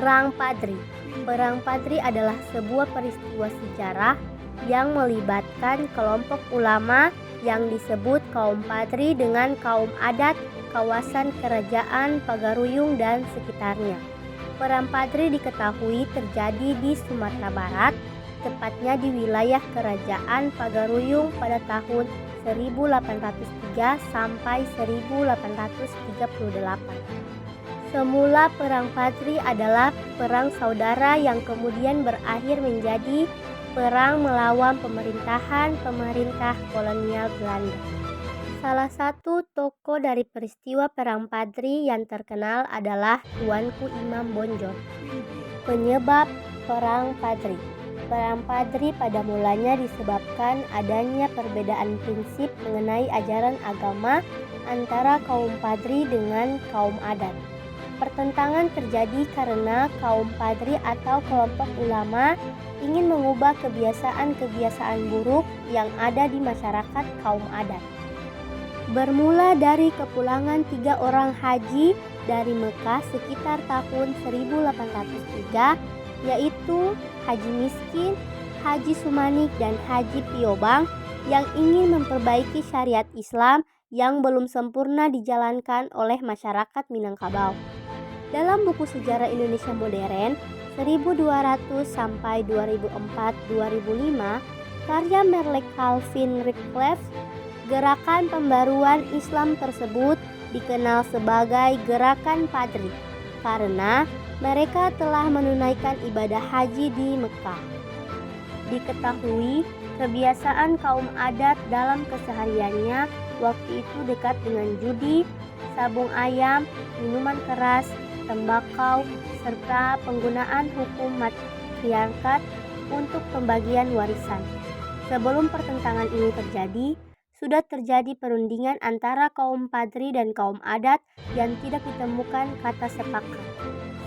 Perang Padri. Perang Padri adalah sebuah peristiwa sejarah yang melibatkan kelompok ulama yang disebut kaum Padri dengan kaum adat kawasan kerajaan Pagaruyung dan sekitarnya. Perang Padri diketahui terjadi di Sumatera Barat, tepatnya di wilayah kerajaan Pagaruyung pada tahun 1803 sampai 1838. Semula Perang Padri adalah perang saudara yang kemudian berakhir menjadi perang melawan pemerintah kolonial Belanda. Salah satu tokoh dari peristiwa Perang Padri yang terkenal adalah Tuanku Imam Bonjol. Penyebab Perang Padri. Perang Padri pada mulanya disebabkan adanya perbedaan prinsip mengenai ajaran agama antara kaum Padri dengan kaum adat. Pertentangan terjadi karena kaum Padri atau kelompok ulama ingin mengubah kebiasaan-kebiasaan buruk yang ada di masyarakat kaum adat. Bermula dari kepulangan 3 orang haji dari Mekah sekitar tahun 1803, yaitu Haji Miskin, Haji Sumanik, dan Haji Piobang yang ingin memperbaiki syariat Islam yang belum sempurna dijalankan oleh masyarakat Minangkabau. Dalam buku sejarah Indonesia modern 1200 sampai 2004-2005 karya Merle Calvin Redcliffe, gerakan pembaruan Islam tersebut dikenal sebagai Gerakan Padri karena mereka telah menunaikan ibadah haji di Mekah. Diketahui kebiasaan kaum adat dalam kesehariannya waktu itu dekat dengan judi, sabung ayam, minuman keras, tembakau, serta penggunaan hukum matriarkat untuk pembagian warisan. Sebelum pertentangan ini terjadi, sudah terjadi perundingan antara kaum Padri dan kaum adat yang tidak ditemukan kata sepakat.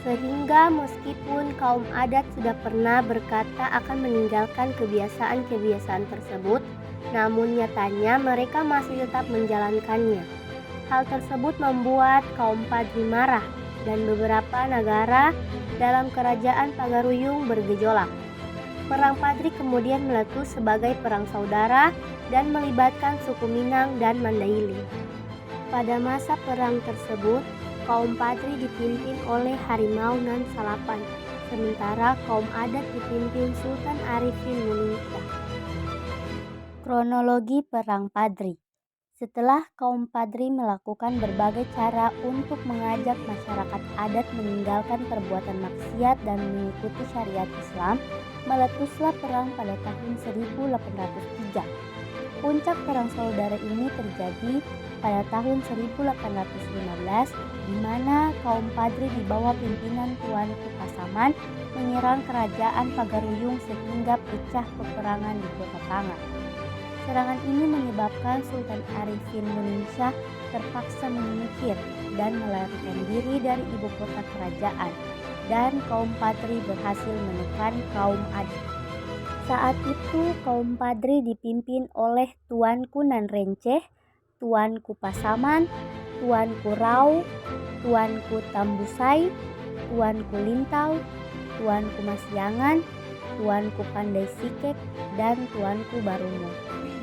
Sehingga meskipun kaum adat sudah pernah berkata akan meninggalkan kebiasaan-kebiasaan tersebut, namun nyatanya mereka masih tetap menjalankannya. Hal tersebut membuat kaum Padri marah dan beberapa negara dalam kerajaan Pagaruyung bergejolak. Perang Padri kemudian meletus sebagai perang saudara dan melibatkan suku Minang dan Mandailing. Pada masa perang tersebut, kaum Padri dipimpin oleh Harimau Nan Salapan, sementara kaum adat dipimpin Sultan Arifin Muningsah. Kronologi Perang Padri. Setelah kaum Padri melakukan berbagai cara untuk mengajak masyarakat adat meninggalkan perbuatan maksiat dan mengikuti syariat Islam, meletuslah perang pada tahun 1803. Puncak perang saudara ini terjadi pada tahun 1815, di mana kaum Padri di bawah pimpinan Tuanku Pasaman menyerang kerajaan Pagaruyung sehingga pecah peperangan di Kota Pangan. Serangan ini menyebabkan Sultan Arifin Muningsah terpaksa menyingkir dan melarikan diri dari ibu kota kerajaan, dan kaum Padri berhasil menekan kaum adat. Saat itu kaum Padri dipimpin oleh Tuanku Nan Renceh, Tuanku Pasaman, Tuanku Rau, Tuanku Tambusai, Tuanku Lintau, Tuanku Masyangan, Tuanku Pandai Sikek, dan Tuanku Barungo,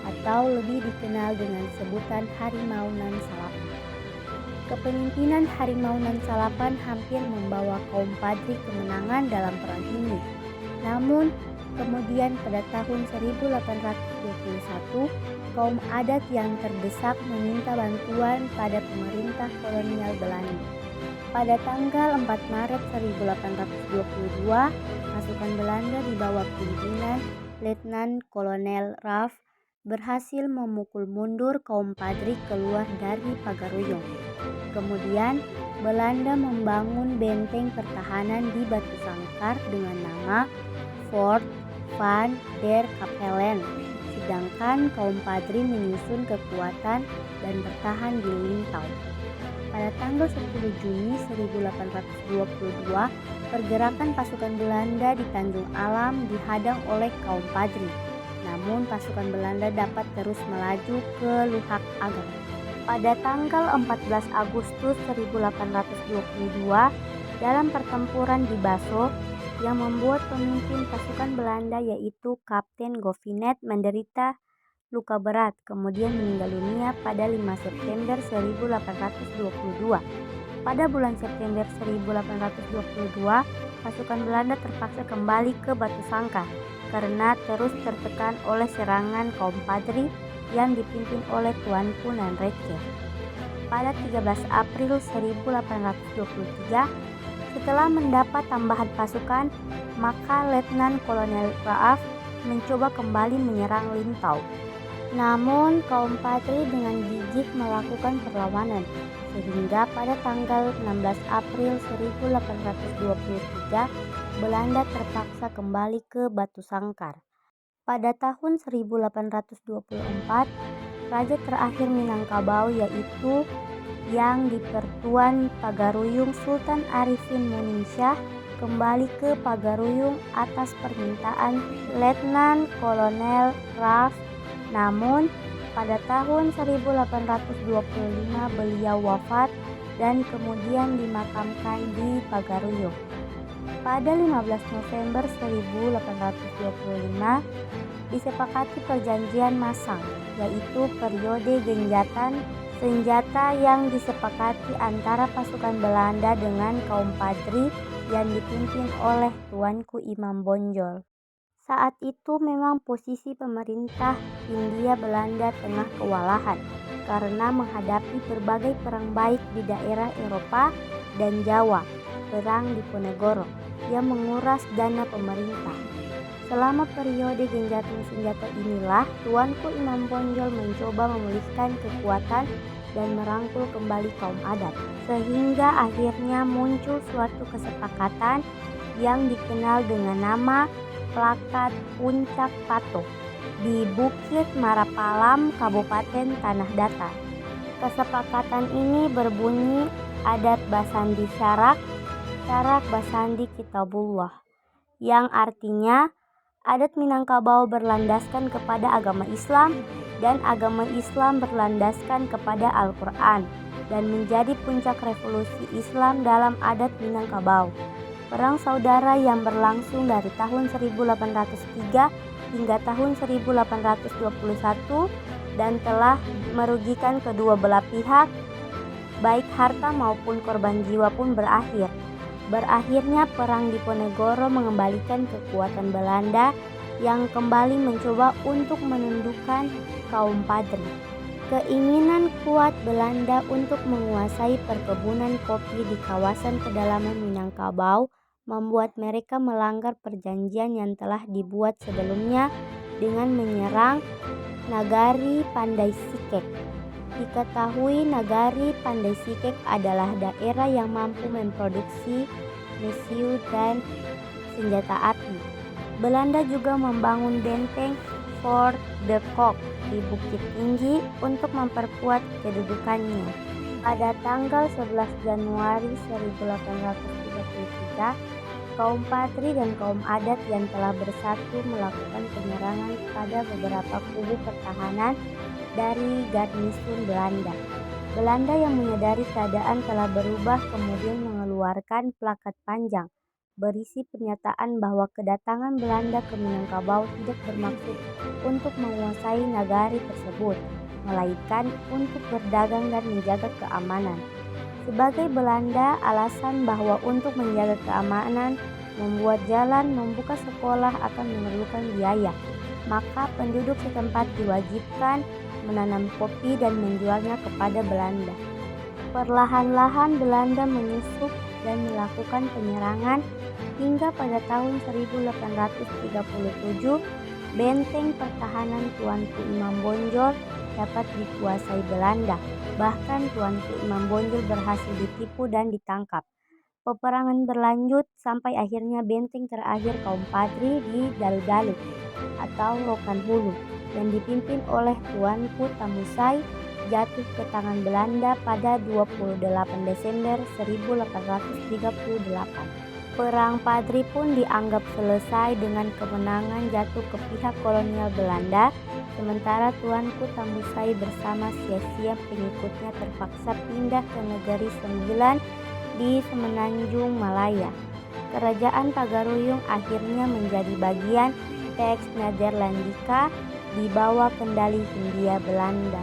atau lebih dikenal dengan sebutan Harimau Nan Salapan. Kepemimpinan Harimau Nan Salapan hampir membawa kaum Padri kemenangan dalam perang ini. Namun, kemudian pada tahun 1821, kaum adat yang terdesak meminta bantuan pada pemerintah kolonial Belanda. Pada tanggal 4 Maret 1822, pasukan Belanda di bawah pimpinan Letnan Kolonel Raff berhasil memukul mundur kaum Padri keluar dari Pagaruyung. Kemudian, Belanda membangun benteng pertahanan di Batu Sangkar dengan nama Fort Van der Kapellen, sedangkan kaum Padri menyusun kekuatan dan bertahan di Lintau. Pada tanggal 10 Juni 1822, pergerakan pasukan Belanda di Tanjung Alam dihadang oleh kaum Padri. Namun pasukan Belanda dapat terus melaju ke Luhak Agam. Pada tanggal 14 Agustus 1822, dalam pertempuran di Baso yang membuat pemimpin pasukan Belanda yaitu Kapten Govinet menderita luka berat, kemudian meninggal dunia pada 5 September 1822. Pada bulan September 1822, pasukan Belanda terpaksa kembali ke Batu Sangkar karena terus tertekan oleh serangan kaum Padri yang dipimpin oleh Tuanku Nanrecek. Pada 13 April 1823, setelah mendapat tambahan pasukan, maka Letnan Kolonel Raaf mencoba kembali menyerang Lintau. Namun kaum Padri dengan gigih melakukan perlawanan, sehingga pada tanggal 16 April 1823 Belanda terpaksa kembali ke Batu Sangkar. Pada tahun 1824, raja terakhir Minangkabau yaitu yang di-Pertuan Pagaruyung Sultan Arifin Muningsyah kembali ke Pagaruyung atas permintaan Letnan Kolonel Raaf. Namun pada tahun 1825 beliau wafat dan kemudian dimakamkan di Pagaruyung. Pada 15 November 1825 disepakati perjanjian Masang, yaitu periode genjatan senjata yang disepakati antara pasukan Belanda dengan kaum Padri yang dipimpin oleh Tuanku Imam Bonjol. Saat itu memang posisi pemerintah Hindia Belanda tengah kewalahan karena menghadapi berbagai perang baik di daerah Eropa dan Jawa, perang Diponegoro yang menguras dana pemerintah. Selama periode genjatan senjata inilah Tuanku Imam Bonjol mencoba memulihkan kekuatan dan merangkul kembali kaum adat, sehingga akhirnya muncul suatu kesepakatan yang dikenal dengan nama Plakat Puncak Pato di Bukit Marapalam, Kabupaten Tanah Datar. Kesepakatan ini berbunyi adat Basandi Syarak, Syarak Basandi Kitabullah, yang artinya adat Minangkabau berlandaskan kepada agama Islam dan agama Islam berlandaskan kepada Al-Quran dan menjadi puncak revolusi Islam dalam adat Minangkabau. Perang saudara yang berlangsung dari tahun 1803 hingga tahun 1821 dan telah merugikan kedua belah pihak, baik harta maupun korban jiwa pun berakhir. Berakhirnya Perang Diponegoro mengembalikan kekuatan Belanda yang kembali mencoba untuk menundukkan kaum Padri. Keinginan kuat Belanda untuk menguasai perkebunan kopi di kawasan pedalaman Minangkabau membuat mereka melanggar perjanjian yang telah dibuat sebelumnya dengan menyerang Nagari Pandai Sike. Diketahui Nagari Pandai Sike adalah daerah yang mampu memproduksi mesiu dan senjata api. Belanda juga membangun benteng Fort de Kock di Bukit Tinggi untuk memperkuat kedudukannya. Pada tanggal 11 Januari 1833, kaum Padri dan kaum adat yang telah bersatu melakukan penyerangan pada beberapa kubu pertahanan dari garnisun Belanda. Belanda yang menyadari keadaan telah berubah kemudian mengeluarkan plakat panjang berisi pernyataan bahwa kedatangan Belanda ke Minangkabau tidak bermaksud untuk menguasai nagari tersebut, melainkan untuk berdagang dan menjaga keamanan. Sebagai Belanda, alasan bahwa untuk menjaga keamanan, membuat jalan, membuka sekolah akan memerlukan biaya, maka penduduk setempat diwajibkan menanam kopi dan menjualnya kepada Belanda. Perlahan-lahan Belanda menyusup dan melakukan penyerangan hingga pada tahun 1837 benteng pertahanan Tuanku Imam Bonjol dapat dikuasai Belanda. Bahkan Tuanku Imam Bonjol berhasil ditipu dan ditangkap. Peperangan berlanjut sampai akhirnya benteng terakhir kaum Padri di Dalu-Dalu atau Rokan Hulu yang dipimpin oleh Tuanku Tamusai jatuh ke tangan Belanda pada 28 Desember 1838. Perang Padri pun dianggap selesai dengan kemenangan jatuh ke pihak kolonial Belanda, sementara Tuanku Tamusai bersama sia-sia pengikutnya terpaksa pindah ke Negeri Sembilan di Semenanjung Malaya. Kerajaan Pagaruyung akhirnya menjadi bagian Pax Netherlandica di bawah kendali Hindia Belanda.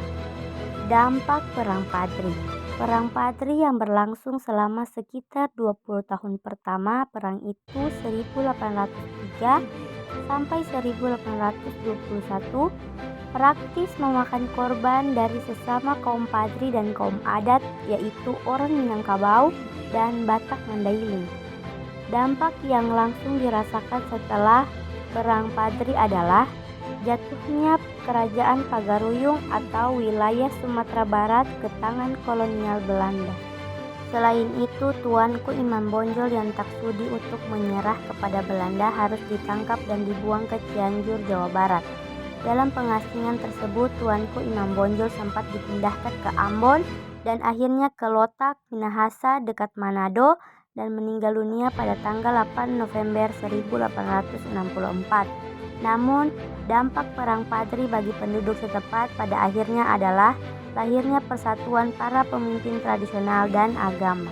Dampak Perang Padri. Perang Padri yang berlangsung selama sekitar 20 tahun pertama perang itu 1803 sampai 1821 praktis memakan korban dari sesama kaum Padri dan kaum adat, yaitu orang Minangkabau dan Batak Mandailing. Dampak yang langsung dirasakan setelah Perang Padri adalah jatuhnya Kerajaan Pagaruyung atau wilayah Sumatera Barat ke tangan kolonial Belanda. Selain itu, Tuanku Imam Bonjol yang tak sudi untuk menyerah kepada Belanda harus ditangkap dan dibuang ke Cianjur, Jawa Barat. Dalam pengasingan tersebut, Tuanku Imam Bonjol sempat dipindahkan ke Ambon dan akhirnya ke Lotak, Minahasa dekat Manado dan meninggal dunia pada tanggal 8 November 1864. Namun, dampak Perang Padri bagi penduduk setempat pada akhirnya adalah lahirnya persatuan para pemimpin tradisional dan agama.